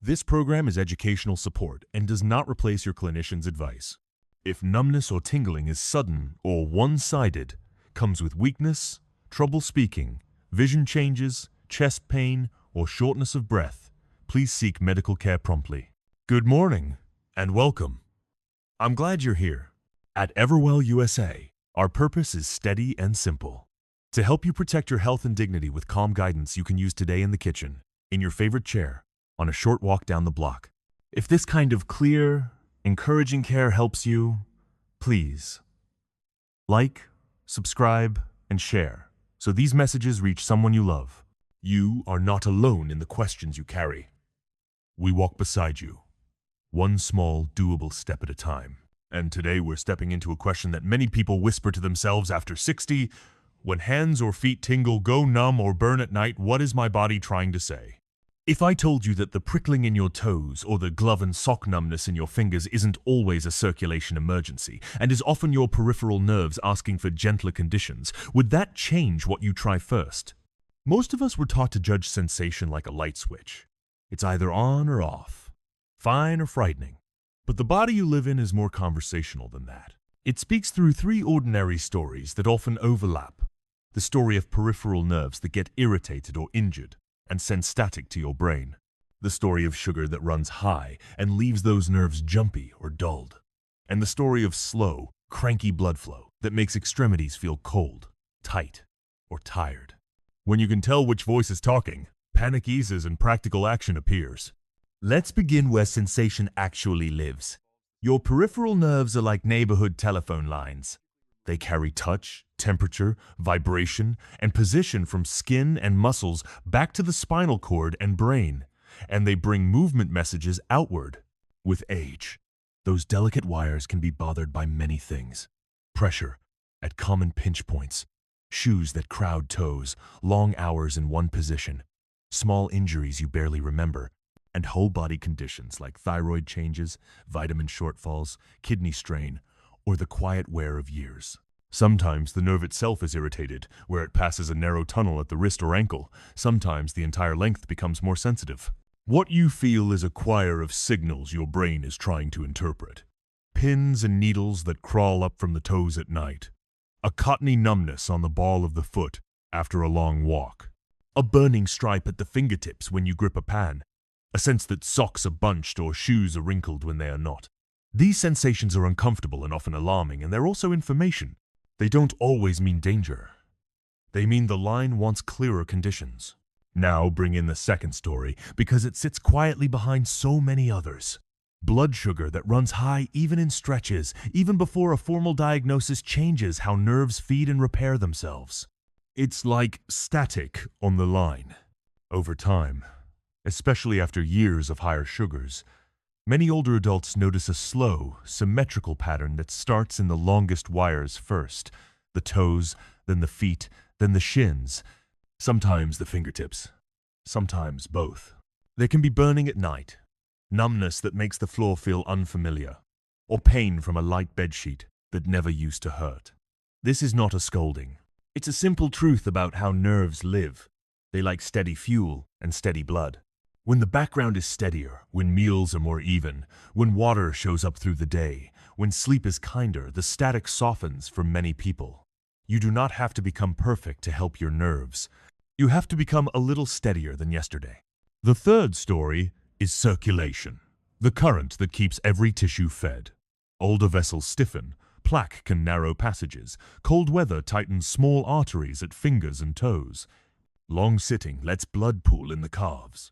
This program is educational support and does not replace your clinician's advice. If numbness or tingling is sudden or one-sided, comes with weakness, trouble speaking, vision changes, chest pain, or shortness of breath, please seek medical care promptly. Good morning and welcome. I'm glad you're here. At EverWell USA, our purpose is steady and simple. To help you protect your health and dignity with calm guidance you can use today in the kitchen, in your favorite chair, on a short walk down the block. If this kind of clear, encouraging care helps you, please like, subscribe, and share so these messages reach someone you love. You are not alone in the questions you carry. We walk beside you, one small, doable step at a time. And today we're stepping into a question that many people whisper to themselves after 60. When hands or feet tingle, go numb, or burn at night, what is my body trying to say? If I told you that the prickling in your toes or the glove and sock numbness in your fingers isn't always a circulation emergency and is often your peripheral nerves asking for gentler conditions, would that change what you try first? Most of us were taught to judge sensation like a light switch. It's either on or off, fine or frightening. But the body you live in is more conversational than that. It speaks through three ordinary stories that often overlap. The story of peripheral nerves that get irritated or injured and send static to your brain. The story of sugar that runs high and leaves those nerves jumpy or dulled. And the story of slow, cranky blood flow that makes extremities feel cold, tight, or tired. When you can tell which voice is talking, panic eases and practical action appears. Let's begin where sensation actually lives. Your peripheral nerves are like neighborhood telephone lines. They carry touch, temperature, vibration, and position from skin and muscles back to the spinal cord and brain, and they bring movement messages outward. With age, those delicate wires can be bothered by many things. Pressure at common pinch points, shoes that crowd toes, long hours in one position, small injuries you barely remember, and whole body conditions like thyroid changes, vitamin shortfalls, kidney strain, or the quiet wear of years. Sometimes the nerve itself is irritated, where it passes a narrow tunnel at the wrist or ankle. Sometimes the entire length becomes more sensitive. What you feel is a choir of signals your brain is trying to interpret. Pins and needles that crawl up from the toes at night. A cottony numbness on the ball of the foot after a long walk. A burning stripe at the fingertips when you grip a pan. A sense that socks are bunched or shoes are wrinkled when they are not. These sensations are uncomfortable and often alarming, and they're also information. They don't always mean danger. They mean the line wants clearer conditions. Now bring in the second story, because it sits quietly behind so many others. Blood sugar that runs high even in stretches, even before a formal diagnosis changes how nerves feed and repair themselves. It's like static on the line. Over time, especially after years of higher sugars, many older adults notice a slow, symmetrical pattern that starts in the longest wires first, the toes, then the feet, then the shins, sometimes the fingertips, sometimes both. There can be burning at night, numbness that makes the floor feel unfamiliar, or pain from a light bedsheet that never used to hurt. This is not a scolding. It's a simple truth about how nerves live. They like steady fuel and steady blood. When the background is steadier, when meals are more even, when water shows up through the day, when sleep is kinder, the static softens for many people. You do not have to become perfect to help your nerves. You have to become a little steadier than yesterday. The third story is circulation, the current that keeps every tissue fed. Older vessels stiffen, plaque can narrow passages, cold weather tightens small arteries at fingers and toes. Long sitting lets blood pool in the calves.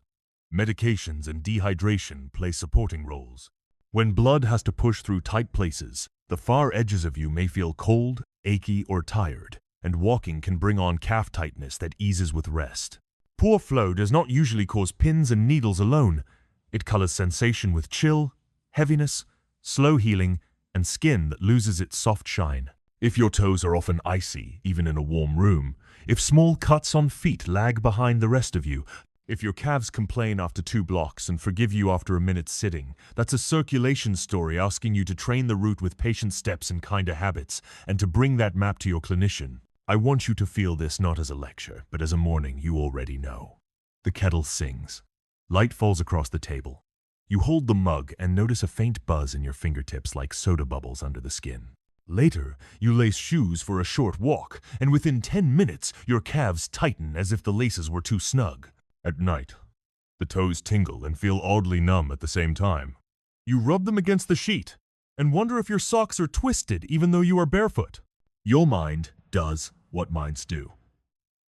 Medications and dehydration play supporting roles. When blood has to push through tight places, the far edges of you may feel cold, achy, or tired, and walking can bring on calf tightness that eases with rest. Poor flow does not usually cause pins and needles alone. It colors sensation with chill, heaviness, slow healing, and skin that loses its soft shine. If your toes are often icy, even in a warm room, if small cuts on feet lag behind the rest of you, if your calves complain after 2 blocks and forgive you after a minute sitting, that's a circulation story asking you to train the route with patient steps and kinder habits, and to bring that map to your clinician. I want you to feel this not as a lecture, but as a morning you already know. The kettle sings. Light falls across the table. You hold the mug and notice a faint buzz in your fingertips like soda bubbles under the skin. Later, you lace shoes for a short walk, and within 10 minutes, your calves tighten as if the laces were too snug. At night, the toes tingle and feel oddly numb at the same time. You rub them against the sheet and wonder if your socks are twisted even though you are barefoot. Your mind does what minds do.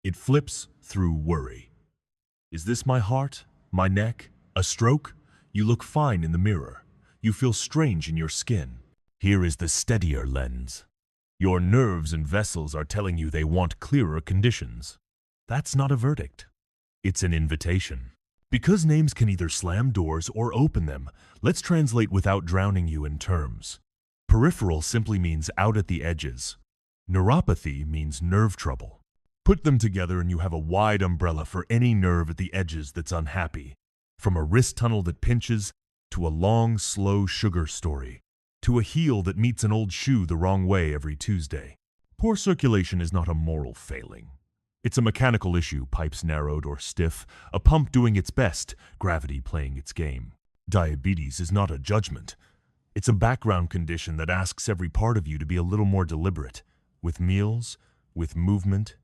It flips through worry. Is this my heart? My neck? A stroke? You look fine in the mirror. You feel strange in your skin. Here is the steadier lens. Your nerves and vessels are telling you they want clearer conditions. That's not a verdict. It's an invitation. Because names can either slam doors or open them, let's translate without drowning you in terms. Peripheral simply means out at the edges. Neuropathy means nerve trouble. Put them together and you have a wide umbrella for any nerve at the edges that's unhappy. From a wrist tunnel that pinches, to a long, slow sugar story, to a heel that meets an old shoe the wrong way every Tuesday. Poor circulation is not a moral failing. It's a mechanical issue, pipes narrowed or stiff, a pump doing its best, gravity playing its game. Diabetes is not a judgment. It's a background condition that asks every part of you to be a little more deliberate, with meals, with movement,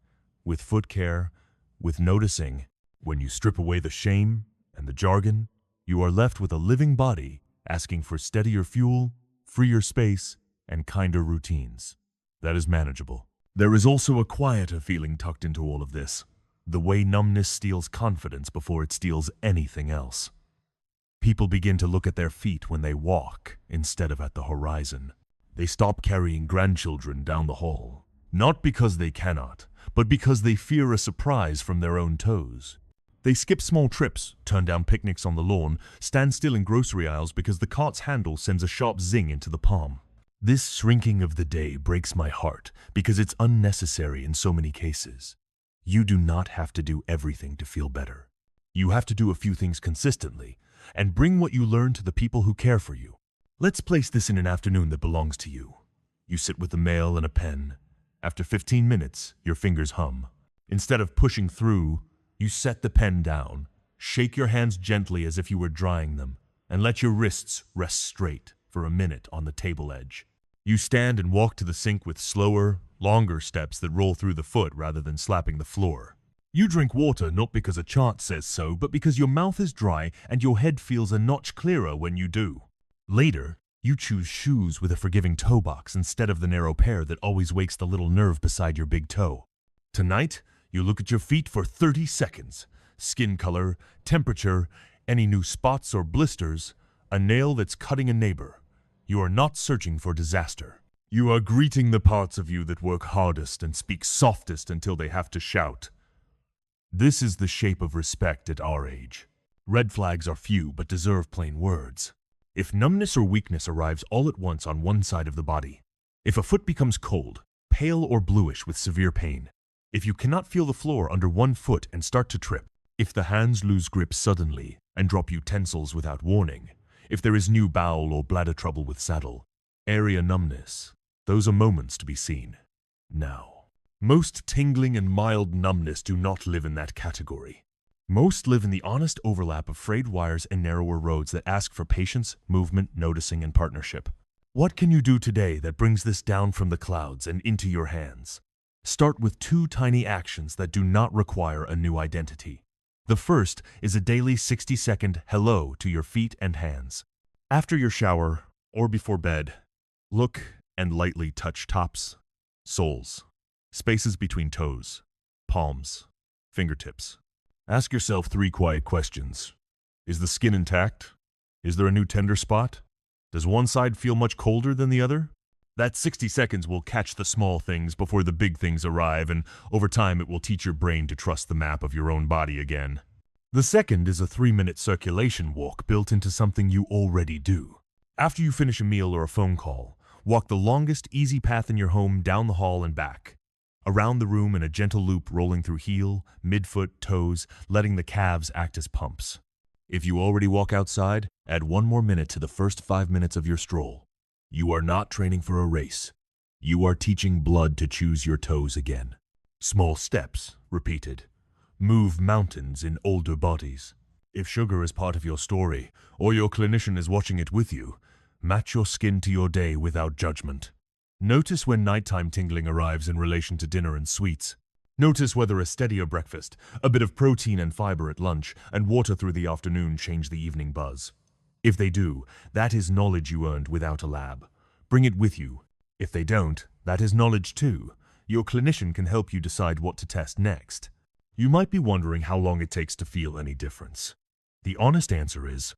with foot care, with noticing. When you strip away the shame and the jargon, you are left with a living body asking for steadier fuel, freer space, and kinder routines. That is manageable. There is also a quieter feeling tucked into all of this, the way numbness steals confidence before it steals anything else. People begin to look at their feet when they walk instead of at the horizon. They stop carrying grandchildren down the hall, not because they cannot, but because they fear a surprise from their own toes. They skip small trips, turn down picnics on the lawn, stand still in grocery aisles because the cart's handle sends a sharp zing into the palm. This shrinking of the day breaks my heart because it's unnecessary in so many cases. You do not have to do everything to feel better. You have to do a few things consistently and bring what you learn to the people who care for you. Let's place this in an afternoon that belongs to you. You sit with a mail and a pen. After 15 minutes, your fingers hum. Instead of pushing through, you set the pen down, shake your hands gently as if you were drying them, and let your wrists rest straight for a minute on the table edge. You stand and walk to the sink with slower, longer steps that roll through the foot rather than slapping the floor. You drink water not because a chart says so, but because your mouth is dry and your head feels a notch clearer when you do. Later, you choose shoes with a forgiving toe box instead of the narrow pair that always wakes the little nerve beside your big toe. Tonight, you look at your feet for 30 seconds. Skin color, temperature, any new spots or blisters, a nail that's cutting a neighbor. You are not searching for disaster. You are greeting the parts of you that work hardest and speak softest until they have to shout. This is the shape of respect at our age. Red flags are few but deserve plain words. If numbness or weakness arrives all at once on one side of the body, if a foot becomes cold, pale or bluish with severe pain, if you cannot feel the floor under one foot and start to trip, if the hands lose grip suddenly and drop utensils without warning, if there is new bowel or bladder trouble with saddle, area numbness, those are moments to be seen. Now, most tingling and mild numbness do not live in that category. Most live in the honest overlap of frayed wires and narrower roads that ask for patience, movement, noticing, and partnership. What can you do today that brings this down from the clouds and into your hands? Start with 2 tiny actions that do not require a new identity. The first is a daily 60-second hello to your feet and hands. After your shower or before bed, look and lightly touch tops, soles, spaces between toes, palms, fingertips. Ask yourself 3 quiet questions. Is the skin intact? Is there a new tender spot? Does one side feel much colder than the other? That 60 seconds will catch the small things before the big things arrive, and over time it will teach your brain to trust the map of your own body again. The second is a 3-minute circulation walk built into something you already do. After you finish a meal or a phone call, walk the longest, easy path in your home down the hall and back. Around the room in a gentle loop rolling through heel, midfoot, toes, letting the calves act as pumps. If you already walk outside, add 1 more minute to the first 5 minutes of your stroll. You are not training for a race. You are teaching blood to choose your toes again. Small steps, repeated. Move mountains in older bodies. If sugar is part of your story, or your clinician is watching it with you, match your skin to your day without judgment. Notice when nighttime tingling arrives in relation to dinner and sweets. Notice whether a steadier breakfast, a bit of protein and fiber at lunch, and water through the afternoon change the evening buzz. If they do, that is knowledge you earned without a lab. Bring it with you. If they don't, that is knowledge too. Your clinician can help you decide what to test next. You might be wondering how long it takes to feel any difference. The honest answer is,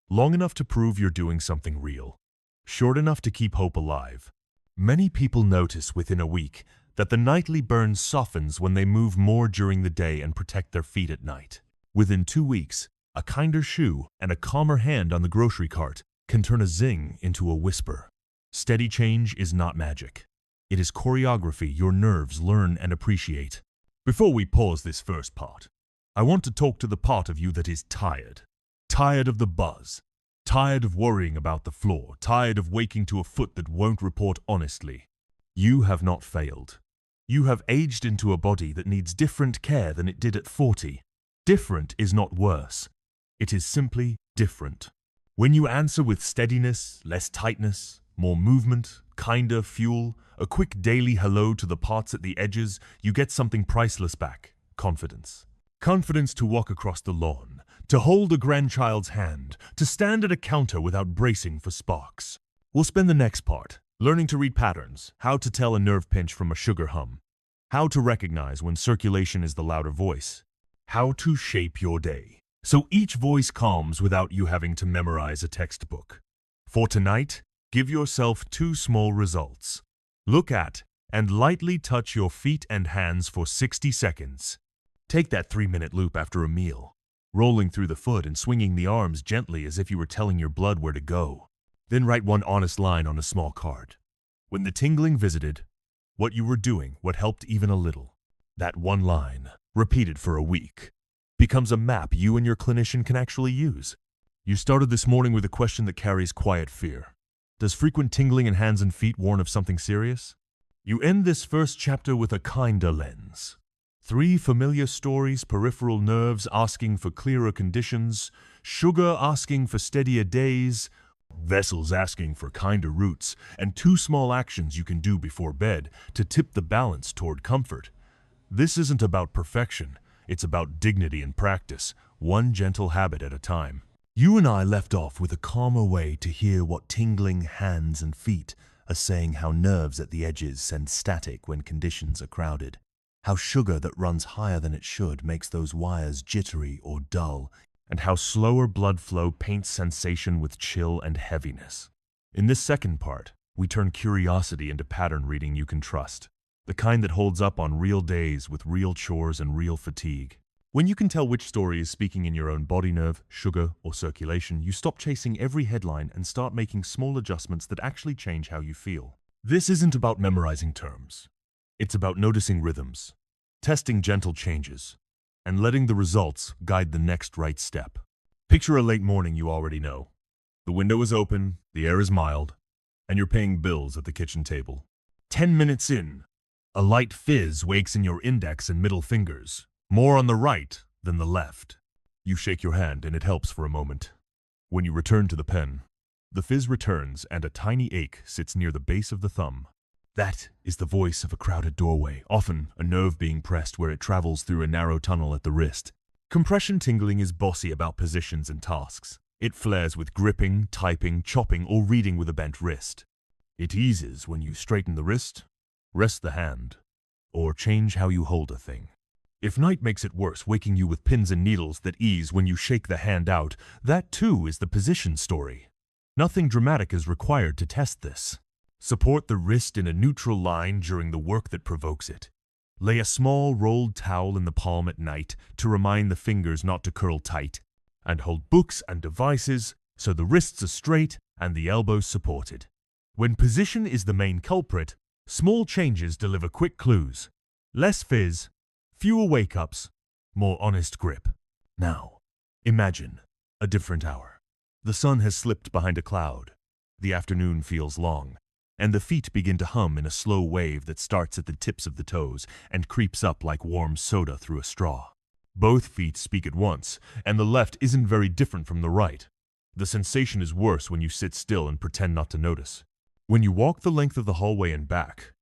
long enough to prove you're doing something real. Short enough to keep hope alive. Many people notice within a week that the nightly burn softens when they move more during the day and protect their feet at night. Within 2 weeks, a kinder shoe and a calmer hand on the grocery cart can turn a zing into a whisper. Steady change is not magic. It is choreography your nerves learn and appreciate. Before we pause this first part, I want to talk to the part of you that is tired. Tired of the buzz. Tired of worrying about the floor. Tired of waking to a foot that won't report honestly. You have not failed. You have aged into a body that needs different care than it did at 40. Different is not worse. It is simply different. When you answer with steadiness, less tightness, more movement, kinder fuel, a quick daily hello to the parts at the edges, you get something priceless back: confidence. Confidence to walk across the lawn, to hold a grandchild's hand, to stand at a counter without bracing for sparks. We'll spend the next part learning to read patterns, how to tell a nerve pinch from a sugar hum, how to recognize when circulation is the louder voice, how to shape your day, so each voice calms without you having to memorize a textbook. For tonight, give yourself 2 small results. Look at and lightly touch your feet and hands for 60 seconds. Take that 3-minute loop after a meal, rolling through the foot and swinging the arms gently as if you were telling your blood where to go. Then write one honest line on a small card. When the tingling visited, what you were doing, what helped even a little. That one line, repeated for a week, becomes a map you and your clinician can actually use. You started this morning with a question that carries quiet fear. Does frequent tingling in hands and feet warn of something serious? You end this first chapter with a kinder lens. 3 familiar stories: peripheral nerves asking for clearer conditions, sugar asking for steadier days, vessels asking for kinder roots, and 2 small actions you can do before bed to tip the balance toward comfort. This isn't about perfection, it's about dignity and practice, one gentle habit at a time. You and I left off with a calmer way to hear what tingling hands and feet are saying, how nerves at the edges send static when conditions are crowded, how sugar that runs higher than it should makes those wires jittery or dull, and how slower blood flow paints sensation with chill and heaviness. In this second part, we turn curiosity into pattern reading you can trust, the kind that holds up on real days with real chores and real fatigue. When you can tell which story is speaking in your own body nerve, sugar, or circulation, you stop chasing every headline and start making small adjustments that actually change how you feel. This isn't about memorizing terms. It's about noticing rhythms, testing gentle changes, and letting the results guide the next right step. Picture a late morning you already know. The window is open, the air is mild, and you're paying bills at the kitchen table. 10 minutes in, a light fizz wakes in your index and middle fingers, more on the right than the left. You shake your hand and it helps for a moment. When you return to the pen, the fizz returns and a tiny ache sits near the base of the thumb. That is the voice of a crowded doorway, often a nerve being pressed where it travels through a narrow tunnel at the wrist. Compression tingling is bossy about positions and tasks. It flares with gripping, typing, chopping, or reading with a bent wrist. It eases when you straighten the wrist, rest the hand, or change how you hold a thing. If night makes it worse, waking you with pins and needles that ease when you shake the hand out, that too is the position story. Nothing dramatic is required to test this. Support the wrist in a neutral line during the work that provokes it. Lay a small rolled towel in the palm at night to remind the fingers not to curl tight, and hold books and devices so the wrists are straight and the elbows supported. When position is the main culprit, small changes deliver quick clues. Less fizz, fewer wake-ups, more honest grip. Now, imagine a different hour. The sun has slipped behind a cloud. The afternoon feels long, and the feet begin to hum in a slow wave that starts at the tips of the toes and creeps up like warm soda through a straw. Both feet speak at once, and the left isn't very different from the right. The sensation is worse when you sit still and pretend not to notice. When you walk the length of the hallway and back,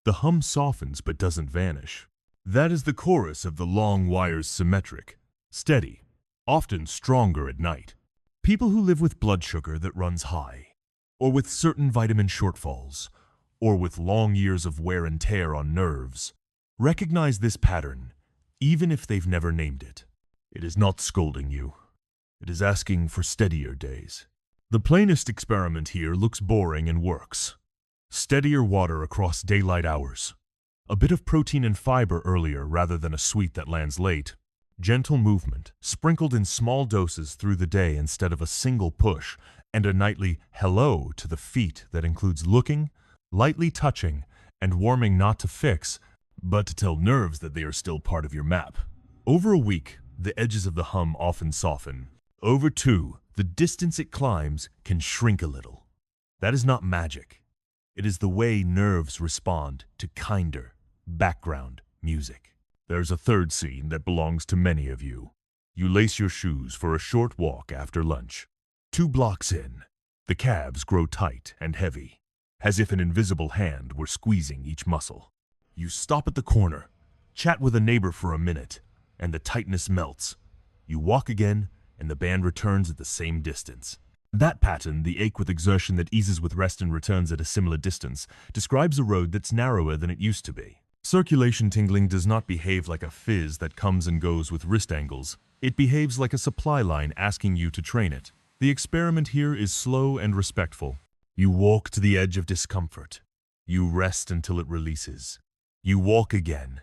the hum softens but doesn't vanish. That is the chorus of the long wires, symmetric, steady, often stronger at night. People who live with blood sugar that runs high, or with certain vitamin shortfalls, or with long years of wear and tear on nerves, recognize this pattern, even if they've never named it. It is not scolding you. It is asking for steadier days. The plainest experiment here looks boring and works. Steadier water across daylight hours. A bit of protein and fiber earlier rather than a sweet that lands late. Gentle movement, sprinkled in small doses through the day instead of a single push, and a nightly hello to the feet that includes looking, lightly touching, and warming not to fix, but to tell nerves that they are still part of your map. Over a week, the edges of the hum often soften. Over 2, the distance it climbs can shrink a little. That is not magic. It is the way nerves respond to kinder, background music. There's a third scene that belongs to many of you. You lace your shoes for a short walk after lunch. 2 blocks in, the calves grow tight and heavy, as if an invisible hand were squeezing each muscle. You stop at the corner, chat with a neighbor for a minute, and the tightness melts. You walk again, and the band returns at the same distance. That pattern, the ache with exertion that eases with rest and returns at a similar distance, describes a road that's narrower than it used to be. Circulation tingling does not behave like a fizz that comes and goes with wrist angles. It behaves like a supply line asking you to train it. The experiment here is slow and respectful. You walk to the edge of discomfort. You rest until it releases. You walk again,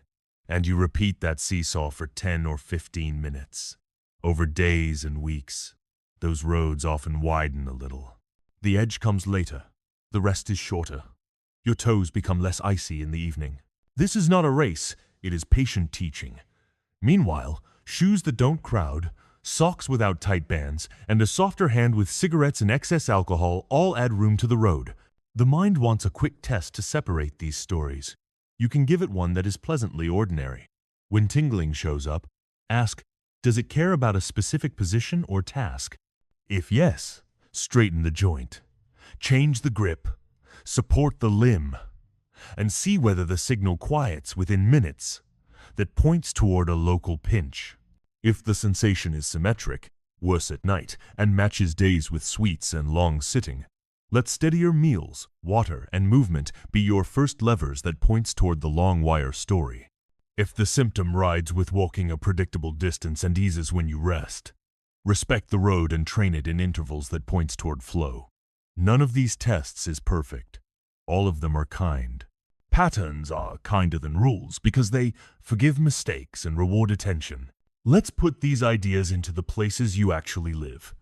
and you repeat that seesaw for 10 or 15 minutes. Over days and weeks, those roads often widen a little. The edge comes later. The rest is shorter. Your toes become less icy in the evening. This is not a race, it is patient teaching. Meanwhile, shoes that don't crowd, socks without tight bands, and a softer hand with cigarettes and excess alcohol all add room to the road. The mind wants a quick test to separate these stories. You can give it one that is pleasantly ordinary. When tingling shows up, ask, does it care about a specific position or task? If yes, straighten the joint, change the grip, support the limb, and see whether the signal quiets within minutes that points toward a local pinch. If the sensation is symmetric, worse at night, and matches days with sweets and long sitting, let steadier meals, water, and movement be your first levers that points toward the long wire story. If the symptom rides with walking a predictable distance and eases when you rest, respect the road and train it in intervals that points toward flow. None of these tests is perfect. All of them are kind. Patterns are kinder than rules because they forgive mistakes and reward attention. Let's put these ideas into the places you actually live.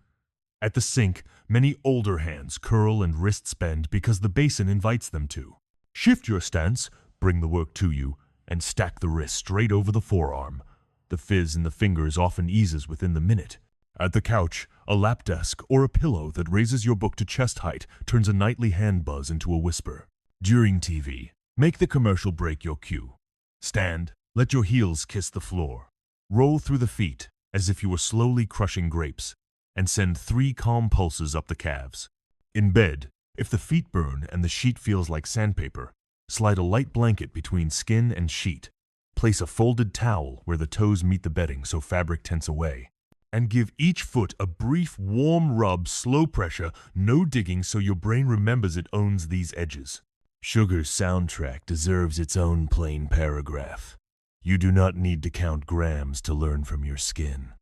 At the sink, many older hands curl and wrists bend because the basin invites them to. Shift your stance, bring the work to you, and stack the wrist straight over the forearm. The fizz in the fingers often eases within the minute. At the couch, a lap desk or a pillow that raises your book to chest height turns a nightly hand buzz into a whisper. During TV, make the commercial break your cue. Stand, let your heels kiss the floor. Roll through the feet as if you were slowly crushing grapes, and send 3 calm pulses up the calves. In bed, if the feet burn and the sheet feels like sandpaper, slide a light blanket between skin and sheet. Place a folded towel where the toes meet the bedding so fabric tense away. And give each foot a brief warm rub, slow pressure, no digging so your brain remembers it owns these edges. Sugar's soundtrack deserves its own plain paragraph. You do not need to count grams to learn from your skin.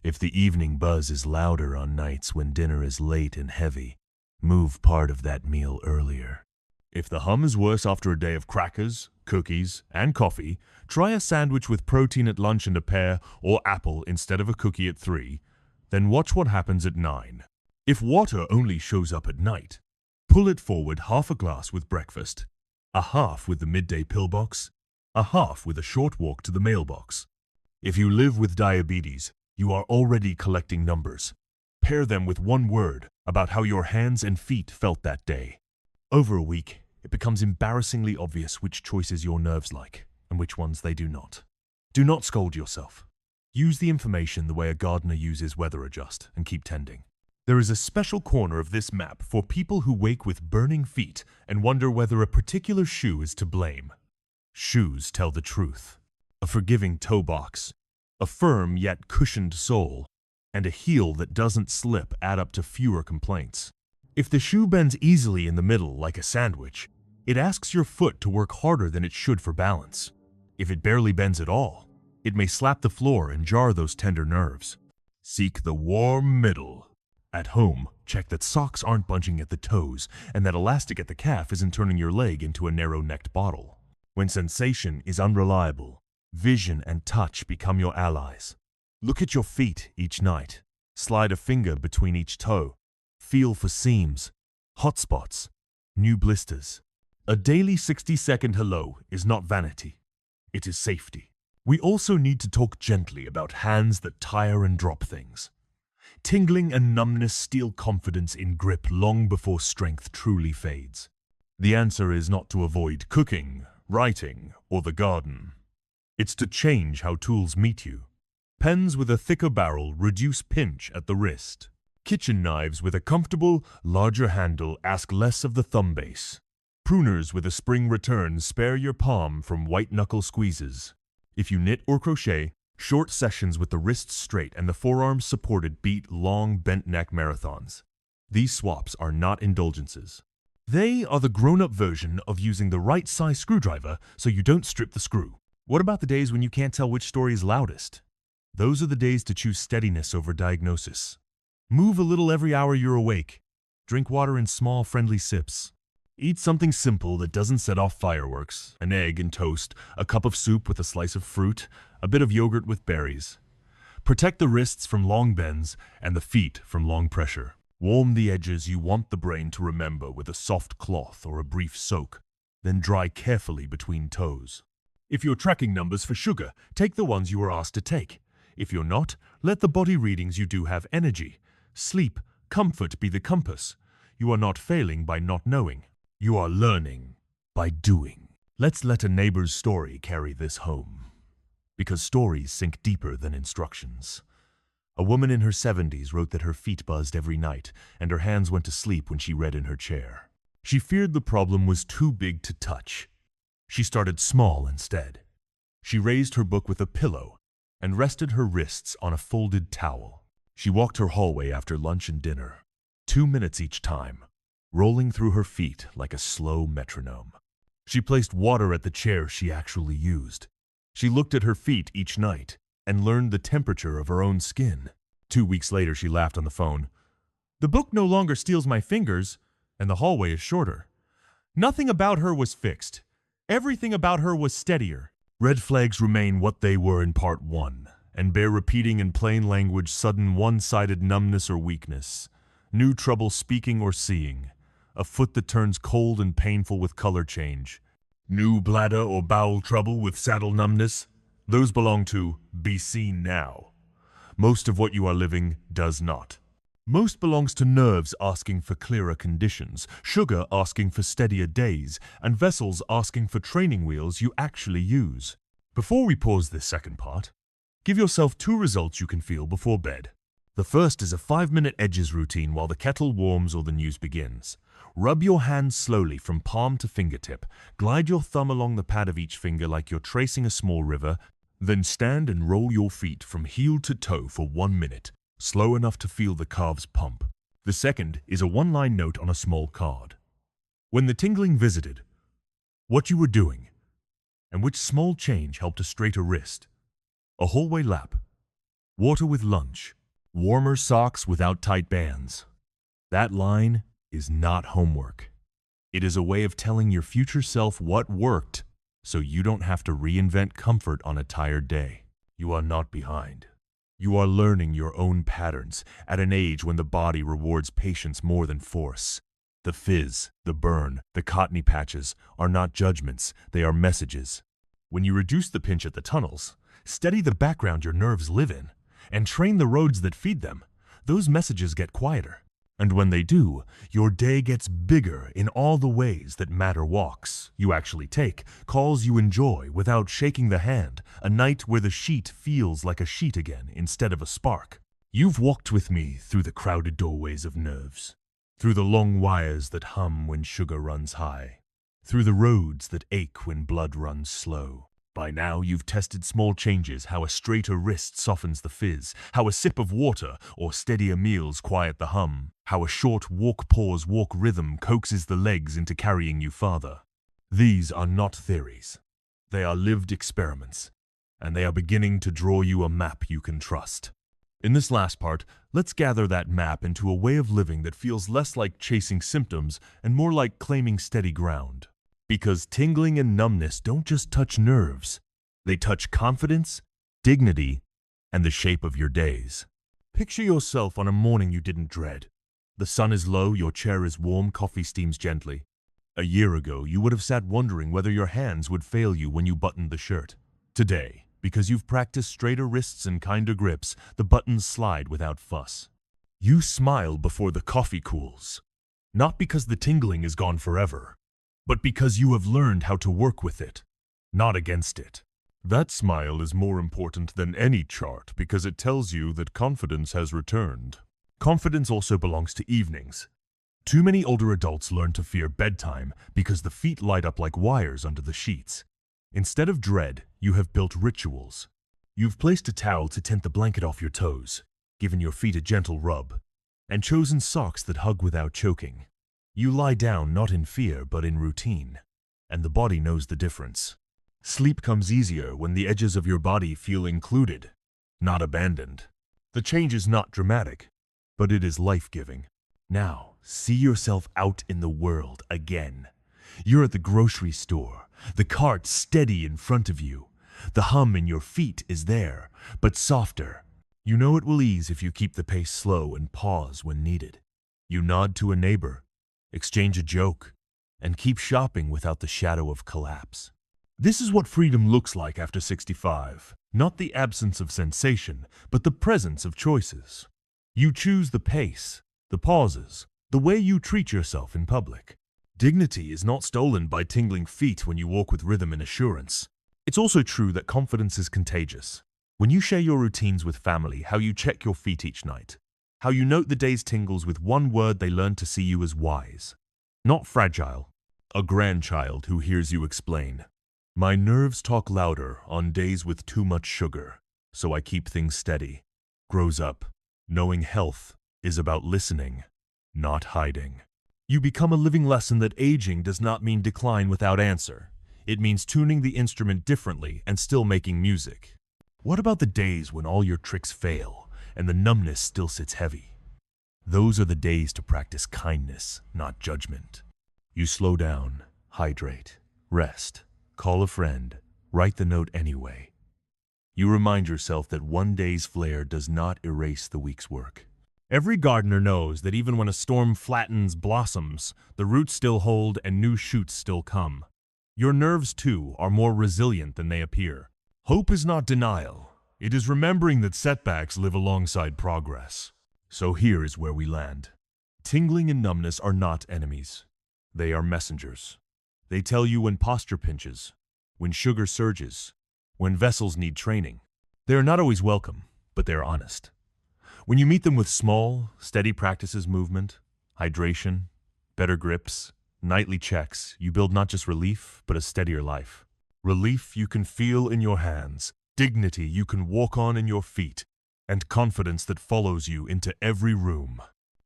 If the evening buzz is louder on nights when dinner is late and heavy, move part of that meal earlier. If the hum is worse after a day of crackers, cookies, and coffee, try a sandwich with protein at lunch and a pear or apple instead of a cookie at 3. Then watch what happens at 9. If water only shows up at night, pull it forward half a glass with breakfast, a half with the midday pillbox, a half with a short walk to the mailbox. If you live with diabetes, you are already collecting numbers. Pair them with one word about how your hands and feet felt that day. Over a week, it becomes embarrassingly obvious which choices your nerves like and which ones they do not. Do not scold yourself. Use the information the way a gardener uses weather adjust and keep tending. There is a special corner of this map for people who wake with burning feet and wonder whether a particular shoe is to blame. Shoes tell the truth. A forgiving toe box, a firm yet cushioned sole, and a heel that doesn't slip add up to fewer complaints. If the shoe bends easily in the middle like a sandwich, it asks your foot to work harder than it should for balance. If it barely bends at all, it may slap the floor and jar those tender nerves. Seek the warm middle. At home, check that socks aren't bunching at the toes and that elastic at the calf isn't turning your leg into a narrow-necked bottle. When sensation is unreliable, vision and touch become your allies. Look at your feet each night. Slide a finger between each toe. Feel for seams, hot spots, new blisters. A daily 60-second hello is not vanity. It is safety. We also need to talk gently about hands that tire and drop things. Tingling and numbness steal confidence in grip long before strength truly fades. The answer is not to avoid cooking, writing, or the garden. It's to change how tools meet you. Pens with a thicker barrel reduce pinch at the wrist. Kitchen knives with a comfortable, larger handle ask less of the thumb base. Pruners with a spring return spare your palm from white-knuckle squeezes. If you knit or crochet, short sessions with the wrists straight and the forearms supported beat long, bent-neck marathons. These swaps are not indulgences. They are the grown-up version of using the right-size screwdriver so you don't strip the screw. What about the days when you can't tell which story is loudest? Those are the days to choose steadiness over diagnosis. Move a little every hour you're awake. Drink water in small, friendly sips. Eat something simple that doesn't set off fireworks, an egg and toast, a cup of soup with a slice of fruit, a bit of yogurt with berries. Protect the wrists from long bends and the feet from long pressure. Warm the edges you want the brain to remember with a soft cloth or a brief soak, then dry carefully between toes. If you're tracking numbers for sugar, take the ones you were asked to take. If you're not, let the body readings you do have energy. Sleep, comfort be the compass. You are not failing by not knowing. You are learning by doing. Let's let a neighbor's story carry this home. Because stories sink deeper than instructions. A woman in her 70s wrote that her feet buzzed every night and her hands went to sleep when she read in her chair. She feared the problem was too big to touch. She started small instead. She raised her book with a pillow and rested her wrists on a folded towel. She walked her hallway after lunch and dinner, 2 minutes each time, rolling through her feet like a slow metronome. She placed water at the chair she actually used. She looked at her feet each night and learned the temperature of her own skin. 2 weeks later, she laughed on the phone. The book no longer steals my fingers, and the hallway is shorter. Nothing about her was fixed. Everything about her was steadier. Red flags remain what they were in part 1, and bear repeating in plain language sudden one-sided numbness or weakness, new trouble speaking or seeing, a foot that turns cold and painful with color change, new bladder or bowel trouble with saddle numbness. Those belong to be seen now. Most of what you are living does not. Most belongs to nerves asking for clearer conditions, sugar asking for steadier days, and vessels asking for training wheels you actually use. Before we pause this second part, give yourself 2 results you can feel before bed. The first is a 5-minute edges routine while the kettle warms or the news begins. Rub your hands slowly from palm to fingertip. Glide your thumb along the pad of each finger like you're tracing a small river. Then stand and roll your feet from heel to toe for 1 minute, slow enough to feel the calves pump. The second is a 1-line note on a small card. When the tingling visited, what you were doing, and which small change helped a straighter wrist. A hallway lap, water with lunch, warmer socks without tight bands. That line is not homework. It is a way of telling your future self what worked, so you don't have to reinvent comfort on a tired day. You are not behind. You are learning your own patterns at an age when the body rewards patience more than force. The fizz, the burn, the cottony patches are not judgments, they are messages. When you reduce the pinch at the tunnels, steady the background your nerves live in, and train the roads that feed them, those messages get quieter. And when they do, your day gets bigger in all the ways that matter. Walks you actually take, calls you enjoy without shaking the hand, a night where the sheet feels like a sheet again instead of a spark. You've walked with me through the crowded doorways of nerves, through the long wires that hum when sugar runs high, through the roads that ache when blood runs slow. By now you've tested small changes, how a straighter wrist softens the fizz, how a sip of water or steadier meals quiet the hum, how a short walk-pause-walk rhythm coaxes the legs into carrying you farther. These are not theories. They are lived experiments, and they are beginning to draw you a map you can trust. In this last part, let's gather that map into a way of living that feels less like chasing symptoms and more like claiming steady ground. Because tingling and numbness don't just touch nerves, they touch confidence, dignity, and the shape of your days. Picture yourself on a morning you didn't dread. The sun is low, your chair is warm, coffee steams gently. A year ago, you would have sat wondering whether your hands would fail you when you buttoned the shirt. Today, because you've practiced straighter wrists and kinder grips, the buttons slide without fuss. You smile before the coffee cools, not because the tingling is gone forever, but because you have learned how to work with it, not against it. That smile is more important than any chart because it tells you that confidence has returned. Confidence also belongs to evenings. Too many older adults learn to fear bedtime because the feet light up like wires under the sheets. Instead of dread, you have built rituals. You've placed a towel to tent the blanket off your toes, given your feet a gentle rub, and chosen socks that hug without choking. You lie down not in fear but in routine, and the body knows the difference. Sleep comes easier when the edges of your body feel included, not abandoned. The change is not dramatic, but it is life-giving. Now, see yourself out in the world again. You're at the grocery store, the cart steady in front of you. The hum in your feet is there, but softer. You know it will ease if you keep the pace slow and pause when needed. You nod to a neighbor, exchange a joke, and keep shopping without the shadow of collapse. This is what freedom looks like after 65. Not the absence of sensation, but the presence of choices. You choose the pace, the pauses, the way you treat yourself in public. Dignity is not stolen by tingling feet when you walk with rhythm and assurance. It's also true that confidence is contagious. When you share your routines with family, how you check your feet each night, how you note the day's tingles with one word, they learn to see you as wise, not fragile. A grandchild who hears you explain, "My nerves talk louder on days with too much sugar, so I keep things steady," grows up, knowing health is about listening, not hiding. You become a living lesson that aging does not mean decline without answer. It means tuning the instrument differently and still making music. What about the days when all your tricks fail and the numbness still sits heavy? Those are the days to practice kindness, not judgment. You slow down, hydrate, rest, call a friend, write the note anyway. You remind yourself that one day's flair does not erase the week's work. Every gardener knows that even when a storm flattens blossoms, the roots still hold and new shoots still come. Your nerves, too, are more resilient than they appear. Hope is not denial. It is remembering that setbacks live alongside progress. So here is where we land. Tingling and numbness are not enemies. They are messengers. They tell you when posture pinches, when sugar surges, when vessels need training. They are not always welcome, but they are honest. When you meet them with small, steady practices, movement, hydration, better grips, nightly checks, you build not just relief, but a steadier life. Relief you can feel in your hands, dignity you can walk on in your feet, and confidence that follows you into every room.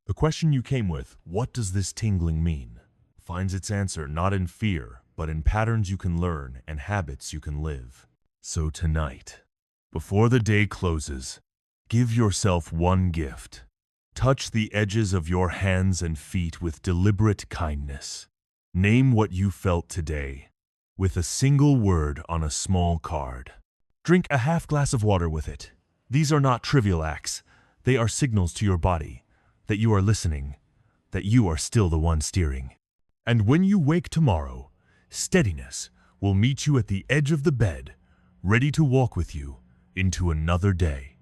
The question you came with, what does this tingling mean, finds its answer not in fear, but in patterns you can learn and habits you can live. So tonight, before the day closes, give yourself one gift. Touch the edges of your hands and feet with deliberate kindness. Name what you felt today with a single word on a small card. Drink a half glass of water with it. These are not trivial acts. They are signals to your body that you are listening, that you are still the one steering. And when you wake tomorrow, steadiness will meet you at the edge of the bed, ready to walk with you into another day.